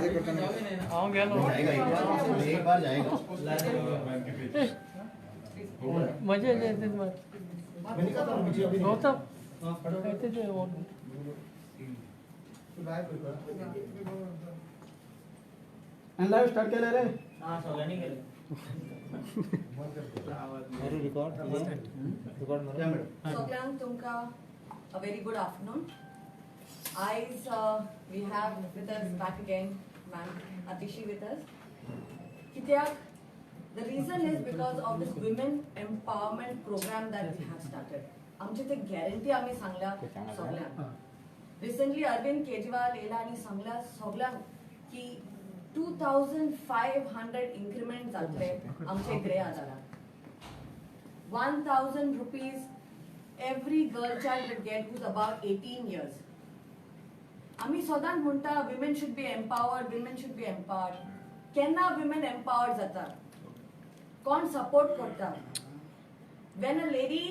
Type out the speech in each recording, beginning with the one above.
आओगे एक बार जाएगा मजे लेते गौतम कहते थे वो लाइव स्टार्ट केलं रे सगळ्यांक तुमका a very good afternoon. We have with us back again ma'am Atishi with us. Kityak, the reason is because of this women empowerment program that we have started. आमची ते गॅरंटी आम्ही सांगल्या सगळ्यांक. Recently Arvind Kejriwal येला आणि सांगल्या सगळ्यांक की 2,500 increment जातले आमचे गृह आधारात. 1,000 rupees every girl child will get who's about 18 years. आम्ही सदांच म्हणता women should be empowered, women should be empowered. केन्ना women empowered जाता? कोण support करता? When a lady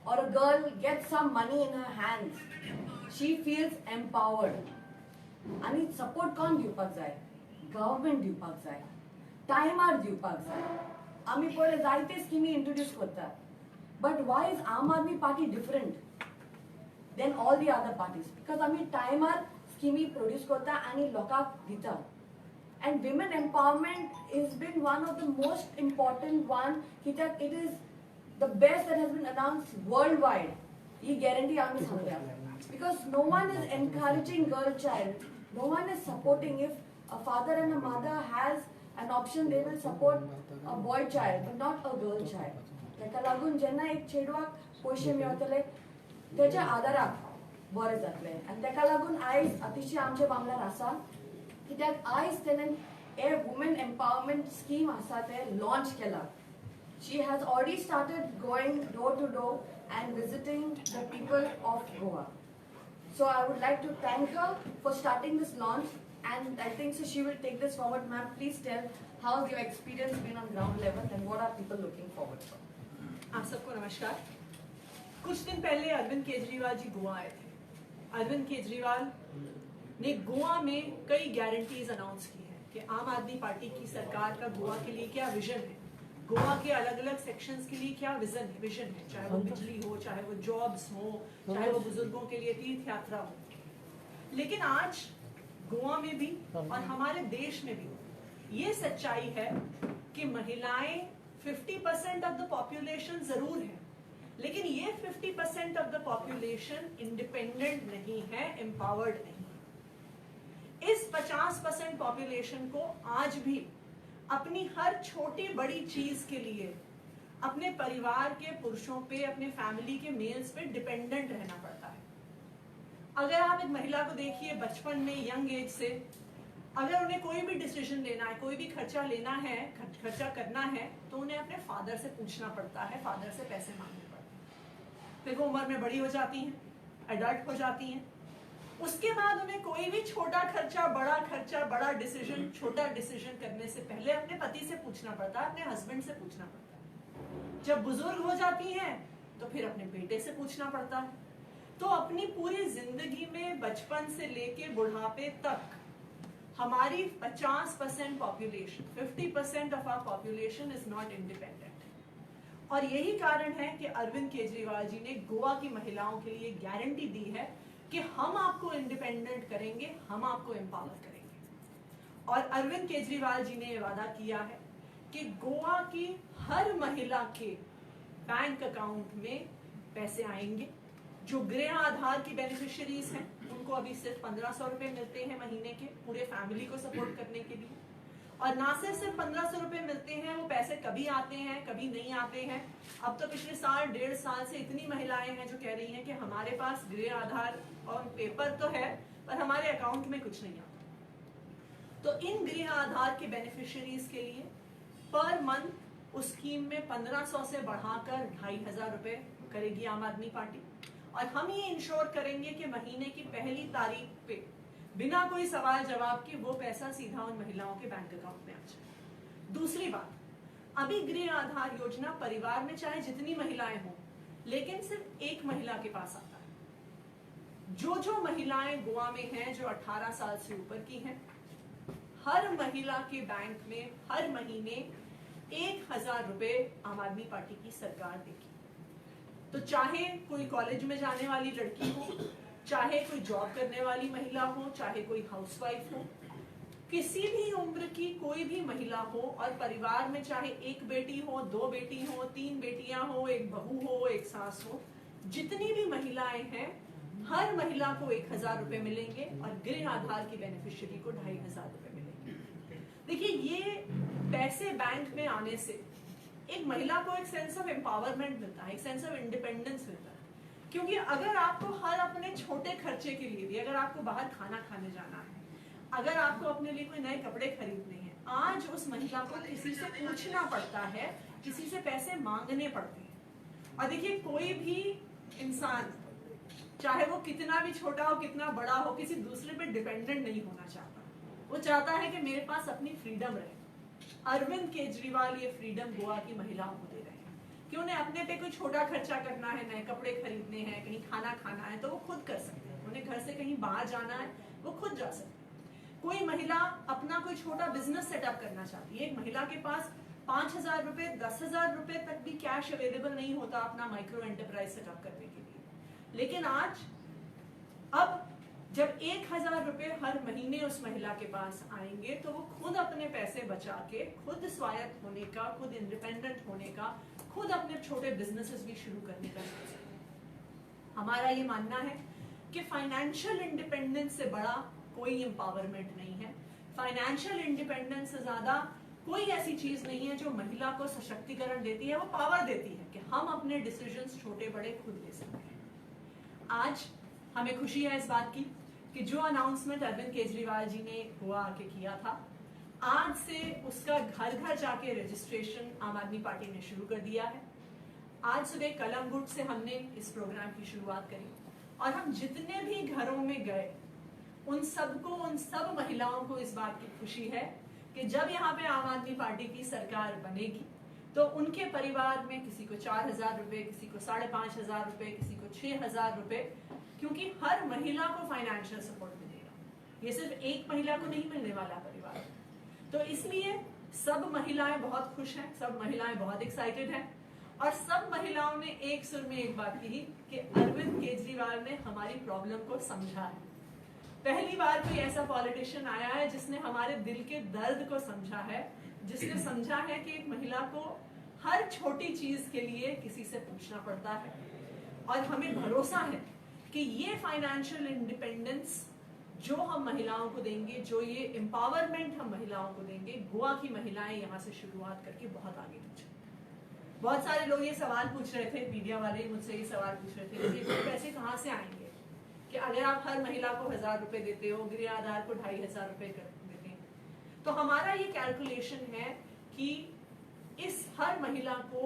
or a girl gets some money in her hands, she feels empowered. आणि support कोण दिवपाक जाय? Government दिवपाक जाय. टायमार दिवपाक जाय. आम्ही पहिले जायते स्कीमी इंट्रोड्यूस करता. But why is Aam Aadmi Party different than all the other parties? Because आम्ही टायमार स्कीमी प्रोड्यूस करता आणि लोकांक दिता. And women empowerment has been one of the most important one. It is the best that has been announced worldwide. He guarantee आम्ही सांगल्या. Because no one is encouraging girl child. No one is supporting. If a father and a mother has an option, they will support a boy child, but not a girl child. तेका लागून जेन्ना एक चेडवाक पयशे मेळटले तेच्या आदाराक बरें जातलें. आनी तेका लागून आयज अतिशय आमचे वांगडार आसा कित्याक आयज तेणें हे वुमेन एम्पावरमेंट स्कीम आसा ते लॉन्च केला. She has already started going door to door and visiting the people of Goa. So I would like to thank her for starting this launch, and I think so she will take this forward. Ma'am, please tell how's your experience been on ground level and what are people looking forward for? आप सबको नमस्कार. कुछ दिन पहले अरविंद केजरीवाल जी गोवा आए थे. अरविंद केजरीवाल ने गोवा में कई गारंटीज अनाउंस की हैं कि आम आदमी पार्टी की सरकार का गोवा के लिए क्या विजन है, गोवा के अलग अलग सेक्शंस के लिए क्या विजन है, चाहे वो बिजली हो, चाहे वो जॉब्स हो, चाहे वो बुजुर्गों के लिए तीर्थ यात्रा हो. लेकिन आज गोवा में भी और हमारे देश में भी ये सच्चाई है कि महिलाएं 50% ऑफ द पॉपुलेशन जरूर है, लेकिन ये 50% ऑफ द पॉपुलेशन इंडिपेंडेंट नहीं है, एम्पावर्ड नहीं है. इस 50% पॉपुलेशन को आज भी अपनी हर छोटी बड़ी चीज के लिए अपने परिवार के पुरुषों पे, अपने फैमिली के मेल्स पे डिपेंडेंट रहना पड़ता है. अगर आप एक महिला को देखिए बचपन में, यंग एज से, अगर उन्हें कोई भी डिसीजन लेना है, कोई भी खर्चा लेना है, खर्चा करना है, तो उन्हें अपने फादर से पूछना पड़ता है, फादर से पैसे मांगने पड़ते हैं. फिर वो उम्र में बड़ी हो जाती हैं, एडल्ट हो जाती हैं. उसके बाद उन्हें कोई भी छोटा खर्चा, बड़ा डिसीजन, छोटा डिसीजन करने से पहले अपने पति से पूछना पड़ता है, अपने हस्बैंड से पूछना पड़ता है. जब बुजुर्ग हो जाती हैं तो फिर अपने बेटे से पूछना पड़ता है. तो अपनी पूरी जिंदगी में बचपन से लेके बुढ़ापे तक हमारी 50% population, 50% of our population is not independent. और यही कारण है कि अरविंद केजरीवाल जी ने गोवा की महिलाओं के लिए गारंटी दी है कि हम आपको इंडिपेंडेंट करेंगे, हम आपको एम्पावर करेंगे. और अरविंद केजरीवाल जी ने वादा किया है कि गोवा की हर महिला के बैंक अकाउंट में पैसे आएंगे. जो गृह आधार की बेनिफिशियरीज हैं उनको अभी सिर्फ 1,500 रुपए मिलते हैं महीने के, पूरे फैमिली को सपोर्ट करने के लिए. और ना सिर्फ 1,500 रुपए मिलते हैं, वो पैसे कभी आते हैं कभी नहीं आते हैं. अब तो पिछले साल, 1.5 साल से इतनी महिलाएं हैं जो कह रही हैं कि हमारे पास गृह आधार और पेपर तो है पर हमारे अकाउंट में कुछ नहीं आता. तो इन गृह आधार के बेनिफिशियरीज के लिए पर मंथ उस स्कीम में 1,500 से बढ़ाकर 2,500 रुपए करेगी आम आदमी पार्टी. और हम ये इंश्योर करेंगे कि महीने की पहली तारीख पे बिना कोई सवाल जवाब के वो पैसा सीधा उन महिलाओं के बैंक अकाउंट में आ जाए. दूसरी बात, अभी गृह आधार योजना परिवार में चाहे जितनी महिलाएं हों, लेकिन सिर्फ एक महिला के पास आता है. जो महिलाएं गोवा में हैं जो 18 साल से ऊपर की हैं, हर महिला के बैंक में हर महीने 1,000 रुपए आम आदमी पार्टी की सरकार देगी। तो चाहे कोई कॉलेज में जाने वाली लड़की हो, चाहे कोई जॉब करने वाली महिला हो, चाहे कोई हाउसवाइफ हो, किसी भी उम्र की कोई भी महिला हो और परिवार में चाहे एक बेटी हो, 2 बेटी हो, 3 बेटियां हो, एक बहू हो, एक सास हो, जितनी भी महिलाएं हैं, हर महिला को 1,000 रुपए मिलेंगे और गृह आधार की बेनिफिशियरी को 2,500 रुपए मिलेंगे। देखिए, ये पैसे बैंक में आने से एक महिला को एक सेंस ऑफ एम्पावरमेंट मिलता है, एक सेंस ऑफ इंडिपेंडेंस मिलता है। क्योंकि अगर आपको हर अपने छोटे खर्चे के लिए भी, अगर आपको बाहर खाना खाने जाना है, अगर आपको अपने लिए कोई नए कपड़े खरीदने हैं, आज उस महिला को किसी से पूछना पड़ता है, किसी से पैसे मांगने पड़ते हैं। और देखिए, कोई भी इंसान चाहे वो कितना भी छोटा हो, कितना बड़ा हो, किसी दूसरे पे डिपेंडेंट नहीं होना चाहता। वो चाहता है कि मेरे पास अपनी फ्रीडम रहे। अरविंद केजरीवाल ये फ्रीडम गोवा की महिलाओं को दे रहे हैं कि उन्हें अपने पे कोई छोटा खर्चा करना है, नए कपड़े खरीदने हैं, कहीं खाना खाना है, तो वो खुद कर सकते हैं। उन्हें घर से कहीं बाहर जाना है, वो खुद जा सकते हैं। कोई महिला अपना कोई छोटा बिजनेस सेटअप करना चाहती है, एक महिला के पास 5,000 रुपए, 10,000 रुपए तक भी कैश अवेलेबल नहीं होता अपना माइक्रो एंटरप्राइज सेटअप करने के लिए। लेकिन आज अब जब 1,000 रुपए हर महीने उस महिला के पास आएंगे, तो वो खुद अपने पैसे बचा के खुद स्वायत्त होने का, खुद इंडिपेंडेंट होने का, खुद अपने छोटे बिजनेसेस भी शुरू करने का सोच सकते हैं। हमारा ये मानना है कि फाइनेंशियल इंडिपेंडेंस से बड़ा कोई एम्पावरमेंट नहीं है। फाइनेंशियल इंडिपेंडेंस से ज्यादा कोई ऐसी चीज नहीं है जो महिला को सशक्तिकरण देती है, वो पावर देती है कि हम अपने डिसीजंस छोटे बड़े खुद ले सकते हैं। आज हमें खुशी है इस बात की कि जो अनाउंसमेंट अरविंद केजरीवाल जी ने गोवा आके किया था, आज से उसका घर घर जाके रजिस्ट्रेशन आम आदमी पार्टी ने शुरू कर दिया है। आज सुबह कलमगुट से हमने इस प्रोग्राम की शुरुआत करी और हम जितने भी घरों में गए, उन सब महिलाओं को इस बात की खुशी है कि जब यहाँ पे आम आदमी पार्टी की सरकार बनेगी तो उनके परिवार में किसी को 4,000 रुपए, किसी को 5,500 रुपए, किसी को 6,000 रुपए, क्योंकि हर महिला को फाइनेंशियल सपोर्ट मिलेगा। ये सिर्फ एक महिला को नहीं मिलने वाला परिवार। तो इसलिए सब महिलाएं बहुत खुश हैं, सब महिलाएं बहुत एक्साइटेड हैं और सब महिलाओं ने एक सुर में एक बात कही कि अरविंद केजरीवाल ने हमारी प्रॉब्लम को समझा है। पहली बार कोई ऐसा पॉलिटिशियन आया है जिसने हमारे दिल के दर्द को समझा है, जिसने समझा है कि एक महिला को हर छोटी चीज के लिए किसी से पूछना पड़ता है। और हमें भरोसा है कि ये फाइनेंशियल इंडिपेंडेंस जो हम महिलाओं को देंगे, जो ये एम्पावरमेंट हम महिलाओं को देंगे, गोवा की महिलाएं यहाँ से शुरुआत करके बहुत आगे पहुंचेंगी। बहुत सारे लोग ये सवाल पूछ रहे थे, मीडिया वाले मुझसे ये सवाल पूछ रहे थे कि पैसे कहाँ से आएंगे, कि अगर आप हर महिला को 1,000 रुपए देते हो, गृह आधार को 2,500 रुपए देते हैं, तो हमारा ये कैलकुलेशन है कि इस हर महिला को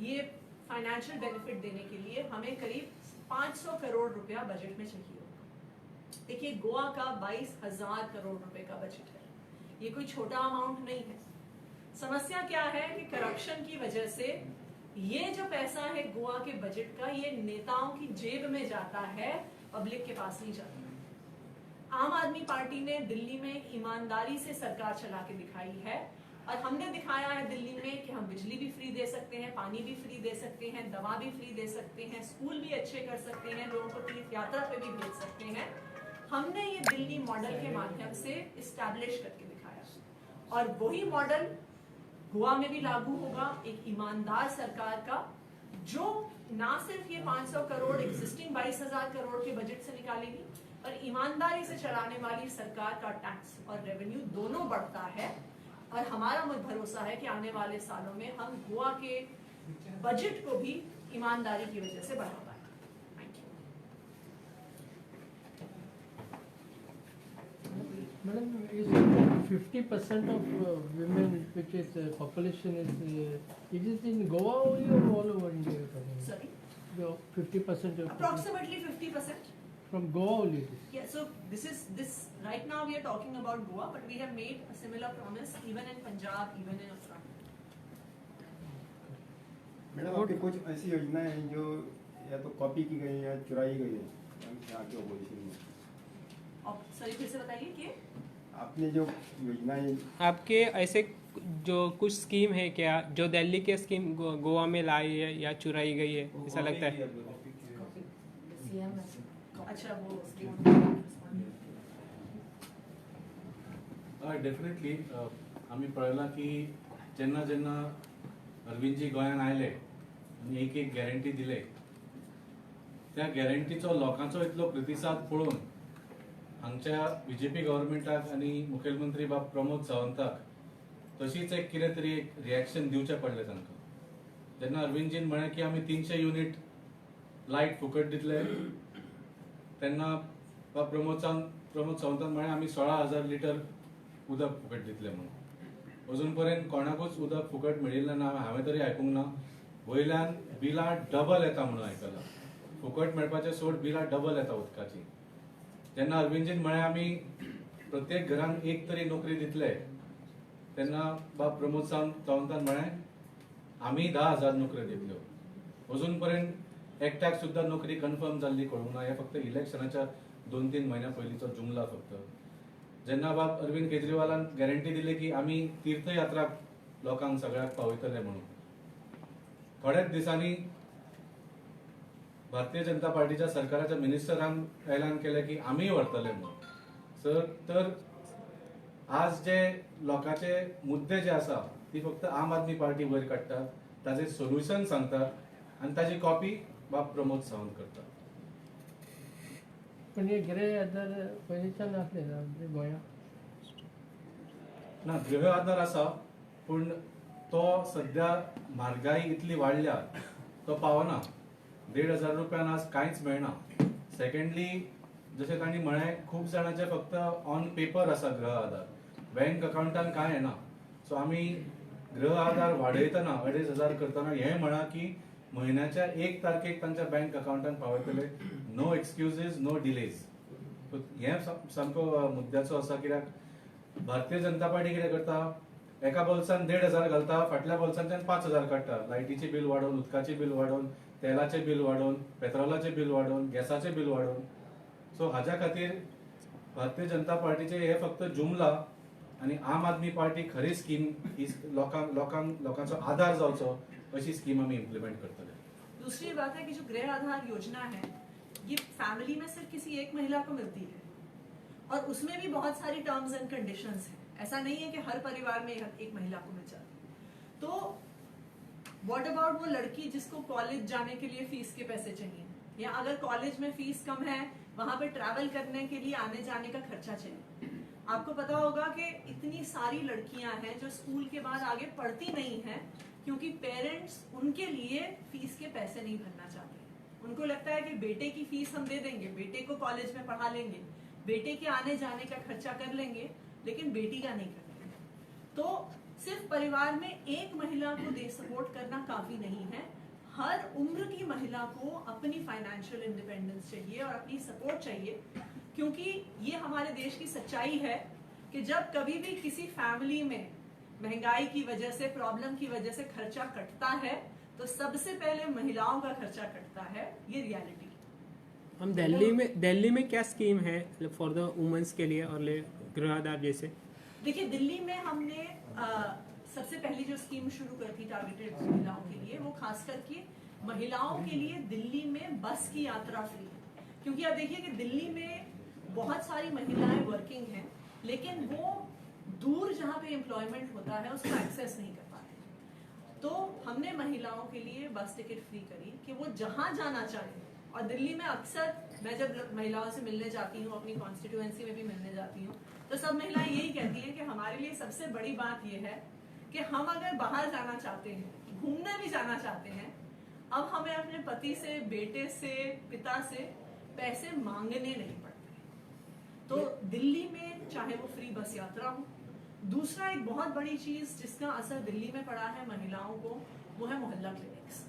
ये फाइनेंशियल बेनिफिट देने के लिए हमें करीब 500 करोड़ रुपया बजट में चाहिए होगा। देखिए, गोवा का 22,000 करोड़ रुपए का बजट है, ये कोई छोटा अमाउंट नहीं है। समस्या क्या है कि करप्शन की वजह से ये जो पैसा है गोवा के बजट का, ये नेताओं की जेब में जाता है, पब्लिक के पास नहीं जाता। आम आदमी पार्टी ने दिल्ली में ईमानदारी से सरकार चला के दिखाई है और हमने दिखाया है दिल्ली में कि हम बिजली भी फ्री दे सकते हैं, पानी भी फ्री दे सकते हैं, दवा भी फ्री दे सकते हैं, स्कूल भी अच्छे कर सकते हैं, लोगों को तीर्थ यात्रा पे भी भेज सकते हैं। हमने ये दिल्ली मॉडल के माध्यम से इस्टेब्लिश करके दिखाया और वही मॉडल गोवा में भी लागू होगा, एक ईमानदार सरकार का, जो ना सिर्फ ये 500 करोड़ एग्जिस्टिंग 22,000 करोड़ के बजट से निकालेगी और ईमानदारी से चलाने वाली सरकार का टैक्स और रेवेन्यू दोनों बढ़ता है। और हमारा भरोसा है कि आने वाले सालों में हम गोवा के बजट को भी ईमानदारी की वजह से बढ़ा पाएंगे। Thank you. Madam, you said that 50% of women, which is population, is it in Goa only or all over India? Sorry? 50% of Approximately 50%. from Goa only. Yeah, so this right now we are talking about Goa, but we have made a similar promise even in Punjab, even in Uttarakhand. Madam, आपकी कुछ ऐसी योजनाएं हैं जो या तो copy की गई है या चुराई गई है यहाँ के ऑपोजिशन में? और सॉरी, फिर से बताइए कि आपने जो योजनाएं आपके ऐसे जो कुछ स्कीम है क्या जो दिल्ली के स्कीम गोवा में लाई है या चुराई गई है, ऐसा लगता है? CM अच्छा वो डेफिनेटली आम्ही पळयलां की जेन्ना जेन्ना अरविंदजी गोंयांत आयले आनी एक एक गॅरंटी दिले, त्या गॅरंटीचो लोकांचो इतलो प्रतिसाद पळोवन हांगच्या बीजेपी गव्हर्मेंटाक आनी मुखेलमंत्री बाब प्रमोद सावंताक तशीच एक कितें तरी एक रिएक्शन दिवचें पडलें तांकां. जेन्ना अरविंदजीन म्हळें की आमी 300 युनिट लायट फुकट दितले, तेन्ना बाब प्रमोद सावंतान म्हळें आमी 16,000 लिटर उदक फुकट दितले म्हणून. अजून पर्यंत कोणाकूच उदक फुकट मेळिल्लें ना, हांवें तरी आयकूंक ना. वयल्यान बिलां डबल येता म्हणून आयकलां. फुकट मेळपाचें सोड, बिलां डबल येता उदकाची. जेन्ना अरविंदजीन म्हळें आमी प्रत्येक घरान एक तरी नोकरी दितले, तेन्ना बाब प्रमोद सावंतान म्हळें आमी 10,000 नोकऱ्यो दितल्यो. अजून पर्यंत एकट्याक सुद्दां नोकरी कन्फर्म जाल्ली कळूंक ना. हें फक्त इलेक्शनाच्या 2-3 म्हयन्या पयलींचो जुमला फक्त. जेन्ना बाब अरविंद केजरीवालान गॅरंटी दिली की आमी तीर्थयात्राक लोकांक सगळ्याक पावयतले म्हणून, थोड्याच दिसांनी भारतीय जनता पार्टीच्या सरकाराच्या मिनिस्टरान ऐलान केलें की आमी व्हरतले म्हणून. तर आज जे लोकांचे मुद्दे जे आसा ती फक्त आम आदमी पार्टी वयर काडटा, ताजे सोल्युशन सांगतात आनी ताजी कॉपी बाब प्रमोद सावंत करता. पण हे गृह आधार पयलींच्यान आसले ना म्हणजे गोंयांत? ना, गृह आधार आसा, पूण तो सध्या म्हारगाई इतली वाडल्या तो पावना. 1,500 रुपयान आज कांयच मेळना. सेकंडली जशें तांणी म्हळें खूब जाणांचे फक्त ऑन पेपर आसा गृह आधार, बँक अकाउंटान कांय येना. सो आमी गृह आधार वाडयतना 2,500 करतना हें म्हणा की म्हयन्याच्या 1 तारखेक तांच्या बँक अकाउंटान पावयतले. No excuses, no delays. हें सामको मुद्द्याचो आसा. कित्याक भारतीय जनता पार्टी कितें करता, एका बोल्सान 1,500 घालता, फाटल्या बोल्सांच्यान 5,000 काडटा. लायटीचें बील वाडोवन, उदकाचें बील वाडोवन, तेलाचें बील वाडोवन, पेट्रोलाचें बील वाडोवन, गॅसाचें बील वाडोवन. सो हाज्या खातीर भारतीय जनता पार्टीचे हे फक्त जुमला आनी आम आदमी पार्टी खरी स्कीम ही लोकांचो आधार जावचो अशी स्कीम आमी इम्प्लिमेंट करतले. दूसरी बात है कि जो गृह आधार योजना है ये फैमिली में सिर्फ किसी एक महिला को मिलती है और उसमें भी बहुत सारी टर्म्स एंड कंडीशंस हैं. ऐसा नहीं है कि हर परिवार में एक महिला को मिल जाती. तो व्हाट अबाउट वो लड़की जिसको कॉलेज जाने के लिए फीस के पैसे चाहिए, या अगर कॉलेज में फीस कम है वहां पे ट्रैवल करने के लिए आने जाने का खर्चा चाहिए. आपको पता होगा कि इतनी सारी लड़कियां हैं जो स्कूल के बाद आगे पढ़ती नहीं हैं क्योंकि पेरेंट्स उनके लिए फीस के पैसे नहीं भरना चाहते. उनको लगता है कि बेटे की फीस हम दे देंगे, बेटे को कॉलेज में पढ़ा लेंगे, बेटे के आने जाने का खर्चा कर लेंगे, लेकिन बेटी का नहीं करेंगे. तो सिर्फ परिवार में एक महिला को दे सपोर्ट करना काफी नहीं है. हर उम्र की महिला को अपनी फाइनेंशियल इंडिपेंडेंस चाहिए और अपनी सपोर्ट चाहिए, क्योंकि ये हमारे देश की सच्चाई है कि जब कभी भी किसी फैमिली में महंगाई की वजह से, प्रॉब्लम की वजह से खर्चा कटता है तो सबसे पहले महिलाओं का खर्चा कटता है. ये रियलिटी. हम दिल्ली में क्या स्कीम है फॉर द वुमेन्स के लिए और गृह आधार जैसे? देखिए, दिल्ली में हमने सबसे पहली जो स्कीम शुरू कर थी टारगेटेड महिलाओं के लिए, वो खास करके महिलाओं के लिए दिल्ली में बस की यात्रा फ्री है. क्योंकि अब देखिए कि दिल्ली में बहुत सारी महिलाएं वर्किंग हैं, लेकिन वो दूर जहाँ पे एम्प्लॉयमेंट होता है उसको एक्सेस नहीं कर पाते. तो हमने महिलाओं के लिए बस टिकट फ्री करी कि वो जहाँ जाना चाहे. और दिल्ली में अक्सर मैं जब महिलाओं से मिलने जाती हूँ, अपनी कॉन्स्टिट्यूएंसी में भी मिलने जाती हूँ, तो सब महिलाएं यही कहती हैं कि हमारे लिए सबसे बड़ी बात यह है कि हम अगर बाहर जाना चाहते हैं, घूमने भी जाना चाहते हैं, अब हमें अपने पति से, बेटे से, पिता से पैसे मांगने नहीं पड़ते. तो दिल्ली में चाहे वो फ्री बस यात्रा हो. दूसरा एक बहुत बड़ी चीज जिसका असर दिल्ली में पड़ा है महिलाओं को, वो है मोहल्ला क्लिनिक्स.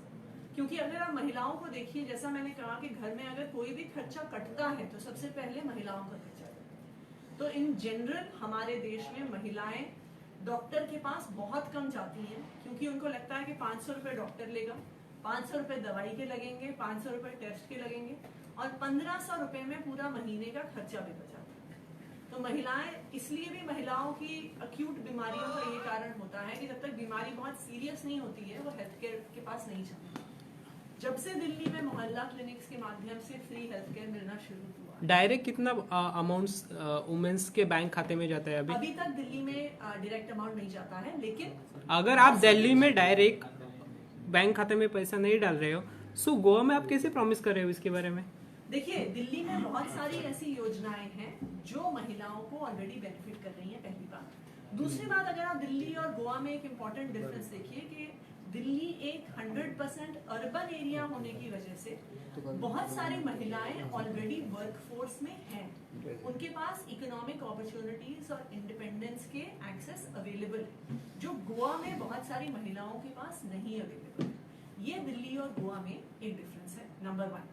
क्योंकि अगर आप महिलाओं को देखिए, जैसा मैंने कहा कि घर में अगर कोई भी खर्चा कटता है तो सबसे पहले महिलाओं का खर्चा कटता है. तो इन जनरल हमारे देश में महिलाएं डॉक्टर के पास बहुत कम जाती हैं, क्योंकि उनको लगता है कि 500 रुपये डॉक्टर लेगा, 500 रुपये दवाई के लगेंगे, 500 रुपये टेस्ट के लगेंगे और 1,500 रुपये में पूरा महीने का खर्चा भी बचाता है. तो महिलाएं, इसलिए भी महिलाओं की अक्यूट बीमारियों का ये कारण होता है कि जब तक बीमारी बहुत सीरियस नहीं होती है वो हेल्थ केयर के पास नहीं जाती। जब से दिल्ली में मोहल्ला क्लिनिक्स के माध्यम से फ्री हेल्थ केयर मिलना शुरू हुआ, डायरेक्ट कितना अमाउंट्स वुमेन्स के बैंक खाते में जाता है अभी तक दिल्ली में डायरेक्ट अमाउंट नहीं जाता है, लेकिन अगर आप दिल्ली में डायरेक्ट बैंक खाते में पैसा नहीं डाल रहे हो, सो गोवा में आप कैसे प्रॉमिस कर रहे हो इसके बारे में? देखिए, दिल्ली में बहुत सारी ऐसी योजनाएं हैं जो महिलाओं को ऑलरेडी बेनिफिट कर रही हैं, पहली बात। दूसरी बात, अगर आप दिल्ली और गोवा में एक इम्पॉर्टेंट डिफरेंस देखिए कि दिल्ली एक 100% अर्बन एरिया होने की वजह से बहुत सारी महिलाएं ऑलरेडी वर्कफोर्स में हैं, उनके पास इकोनॉमिक अपॉर्चुनिटीज और इंडिपेंडेंस के एक्सेस अवेलेबल है, जो गोवा में बहुत सारी महिलाओं के पास नहीं अवेलेबल। ये दिल्ली और गोवा में एक डिफरेंस है, नंबर 1।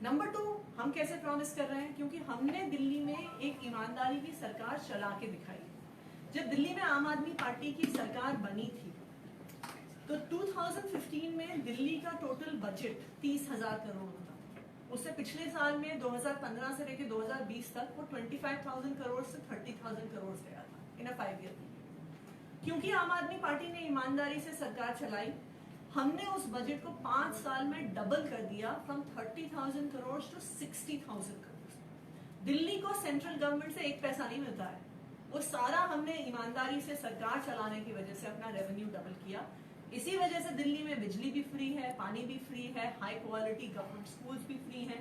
नंबर 2, हम कैसे प्रॉमिस कर रहे हैं? क्योंकि हमने दिल्ली में एक ईमानदारी की सरकार चला के दिखाई। जब दिल्ली में आम आदमी पार्टी की सरकार बनी थी तो 2015 में दिल्ली का टोटल बजट 30,000 करोड़ था। उससे पिछले साल में 2015 से लेकर 2020 तक वो 25,000 करोड़ से 30,000 करोड़ गया था इन अ 5 ईयर पीरियड। क्योंकि आम आदमी पार्टी ने ईमानदारी से सरकार चलाई, हमने उस बजट को 5 साल में डबल कर दिया, फ्रॉम 30,000 करोड़ टू 60,000 करोड़। दिल्ली को सेंट्रल गवर्नमेंट से एक पैसा नहीं मिलता है, वो सारा हमने ईमानदारी से सरकार चलाने की वजह से अपना रेवेन्यू डबल किया। इसी वजह से दिल्ली में बिजली भी फ्री है, पानी भी फ्री है, हाई क्वालिटी गवर्नमेंट स्कूल्स भी फ्री है,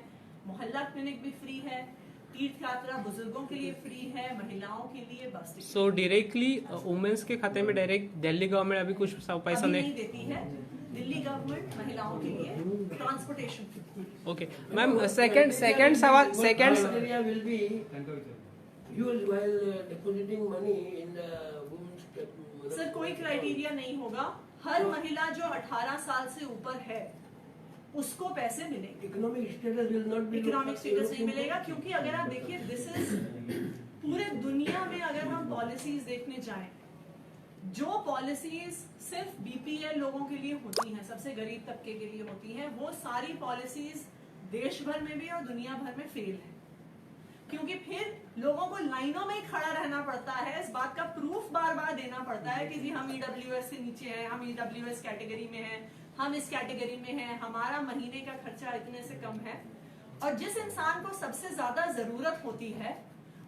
मोहल्ला क्लिनिक भी फ्री है, तीर्थ यात्रा बुजुर्गों के लिए फ्री है, महिलाओं के लिए बस। सो डायरेक्टली वुमेन्स के खाते में डायरेक्ट दिल्ली गवर्नमेंट अभी कुछ पैसा नहीं देती है। दिल्ली गवर्नमेंट महिलाओं के लिए transportation free. Okay ma'am, second सवाल, second criteria will be used while depositing money in the women's. Sir, कोई क्राइटेरिया नहीं होगा। हर महिला जो 18 साल से ऊपर है उसको पैसे मिलेंगे। Economic status will not be. Economic status नहीं मिलेगा, क्योंकि अगर आप देखिए, दिस इज पूरे दुनिया में अगर हम पॉलिसीज देखने जाएं, जो पॉलिसीज सिर्फ बीपीएल लोगों के लिए होती हैं, सबसे गरीब तबके के लिए होती हैं, वो सारी पॉलिसीज देश भर में भी और दुनिया भर में फेल है। क्योंकि फिर लोगों को लाइनों में ही खड़ा रहना पड़ता है, इस बात का प्रूफ बार बार देना पड़ता है कि जी हम ईडब्ल्यूएस से नीचे हैं, हम ईडब्ल्यूएस कैटेगरी में हैं, हम इस कैटेगरी में हैं, हमारा महीने का खर्चा इतने से कम है। और जिस इंसान को सबसे ज्यादा जरूरत होती है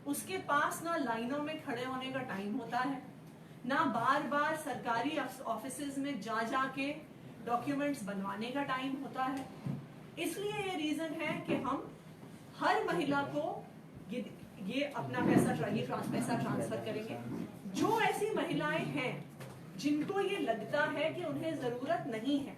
उसके पास ना लाइनों में खड़े होने का टाइम होता है, ना बार बार सरकारी ऑफिसेज में जा जाके डॉक्यूमेंट्स बनवाने का टाइम होता है। इसलिए ये रीजन है कि हम हर महिला को ये अपना पैसा ट्रांसफर करेंगे। जो ऐसी महिलाएं हैं जिनको ये लगता है कि उन्हें जरूरत नहीं है,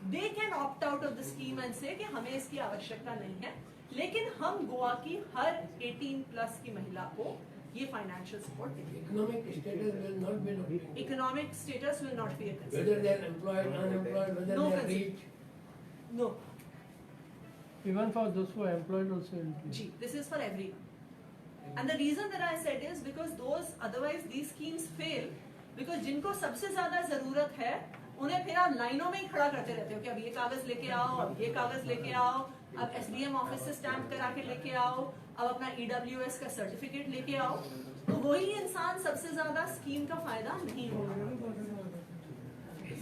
they can opt out of the scheme and से कि हमें इसकी आवश्यकता नहीं है, लेकिन हम गोवा की हर 18+ की महिला को ये फाइनेंशियल सपोर्ट देंगे। Economic status will not be noted. Economic status will not be a concern. Whether they are employed, unemployed, whether No they are concern. rich. No Even for those who are employed also will be. जी, this is for everyone. And the reason that I said is because those otherwise these schemes fail because जिनको सबसे ज्यादा जरूरत है उन्हें फिर आप लाइनों में ही खड़ा करते रहते हो कि अब ये कागज लेके आओ, अब ये कागज लेके आओ, अब एसडीएम ऑफिस से स्टैंप करा के लेके आओ, अब अपना ईडब्ल्यूएस का सर्टिफिकेट लेके आओ, तो वही इंसान सबसे ज्यादा स्कीम का फायदा नहीं होगा।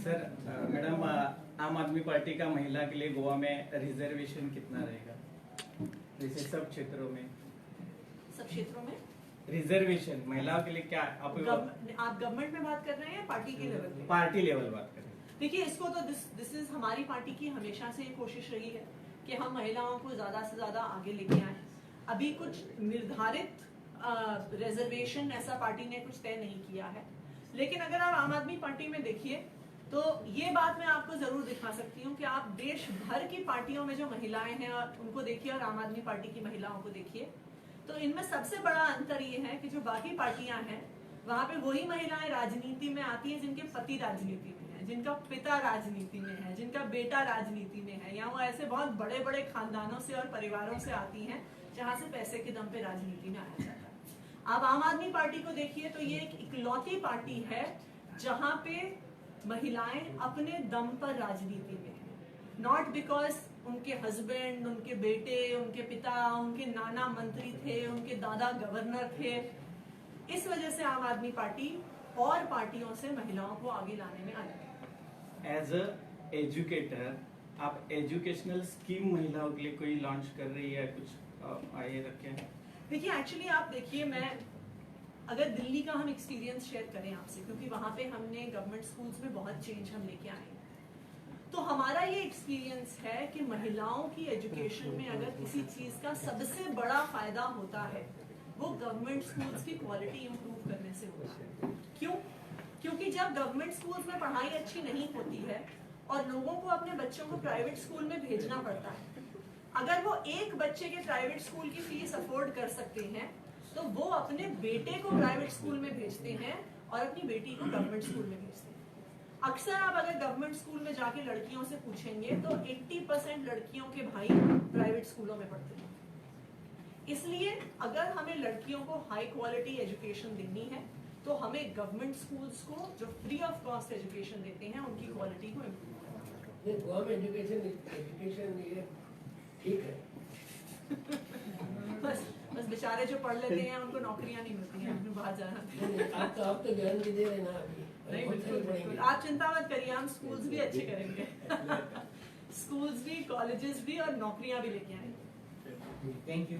सर, मैडम, आम आदमी पार्टी का महिला के लिए गोवा में रिजर्वेशन कितना रहेगा? जैसे सब क्षेत्रों में सब क्षेत्रों में रिजर्वेशन महिलाओं के लिए क्या आप गवर्नमेंट में बात कर रहे हैं, पार्टी के लेवल पे? पार्टी लेवल बात कर रहे हैं। देखिए, इसको तो दिस इज हमारी पार्टी की हमेशा से कोशिश रही है कि हम महिलाओं को ज्यादा से ज्यादा आगे लेके आए। अभी कुछ निर्धारित रिजर्वेशन ऐसा पार्टी ने कुछ तय नहीं किया है, लेकिन अगर आप आम आदमी पार्टी में देखिए तो ये बात मैं आपको जरूर दिखा सकती हूँ कि आप देश भर की पार्टियों में जो महिलाएं हैं उनको देखिए और आम आदमी पार्टी की महिलाओं को देखिए, तो इनमें सबसे बड़ा अंतर ये है कि जो बाकी पार्टियां हैं वहां पे वही महिलाएं राजनीति में आती हैं जिनके पति राजनीति में है, जिनका पिता राजनीति में है, जिनका बेटा राजनीति में है, या वो ऐसे बहुत बड़े बड़े खानदानों से और परिवारों से आती हैं जहां से पैसे के दम पे राजनीति में आया जाता है। आप आम आदमी पार्टी को देखिए तो ये एक इकलौती पार्टी है जहां पे महिलाएं अपने दम पर राजनीति में है, नॉट बिकॉज उनके हस्बैंड, उनके बेटे, उनके पिता, उनके नाना मंत्री थे, उनके दादा गवर्नर थे। इस वजह से आम आदमी पार्टी और पार्टियों से महिलाओं को आगे लाने में अलग है। एज अ एजुकेटर आप एजुकेशनल स्कीम महिलाओं के लिए कोई लॉन्च कर रही है, कुछ आए रखे हैं? देखिए, एक्चुअली आप देखिए, मैं अगर दिल्ली का हम एक्सपीरियंस शेयर करें आपसे, क्योंकि वहां पे हमने गवर्नमेंट स्कूल्स में बहुत चेंज हम लेके आए हैं, तो हमारा ये एक्सपीरियंस है कि महिलाओं की एजुकेशन में अगर किसी चीज का सबसे बड़ा फायदा होता है वो गवर्नमेंट स्कूल्स की क्वालिटी इंप्रूव करने से होता है। क्यों? क्योंकि जब गवर्नमेंट स्कूल्स में पढ़ाई अच्छी नहीं होती है और लोगों को अपने बच्चों को प्राइवेट स्कूल में भेजना पड़ता है, अगर वो एक बच्चे के प्राइवेट स्कूल की फीस अफोर्ड कर सकते हैं तो वो अपने बेटे को प्राइवेट स्कूल में भेजते हैं और अपनी बेटी को गवर्नमेंट स्कूल में भेजते हैं। अक्सर आप अगर गवर्नमेंट स्कूल में जाके लड़कियों से पूछेंगे तो 80% लड़कियों के भाई प्राइवेट स्कूलों में पढ़ते हैं। इसलिए अगर हमें लड़कियों को हाई क्वालिटी एजुकेशन देनी है तो हमें गवर्नमेंट स्कूल्स को जो फ्री ऑफ कॉस्ट एजुकेशन देते हैं उनकी क्वालिटी को इम्प्रूव करना है। ये गवर्नमेंट एजुकेशन ये ठीक है। बस बेचारे जो पढ़ लेते हैं उनको नौकरियां नहीं मिलती हैं, उन्हें बाहर जाना। आप तो गारंटी दे रहे ना अभी। नहीं, बिल्कुल बिल्कुल, आप चिंता मत करिए, हम स्कूल्स भी अच्छे करेंगे। स्कूल्स भी, कॉलेजेस भी और नौकरियां भी लेके आएंगे। Thank you.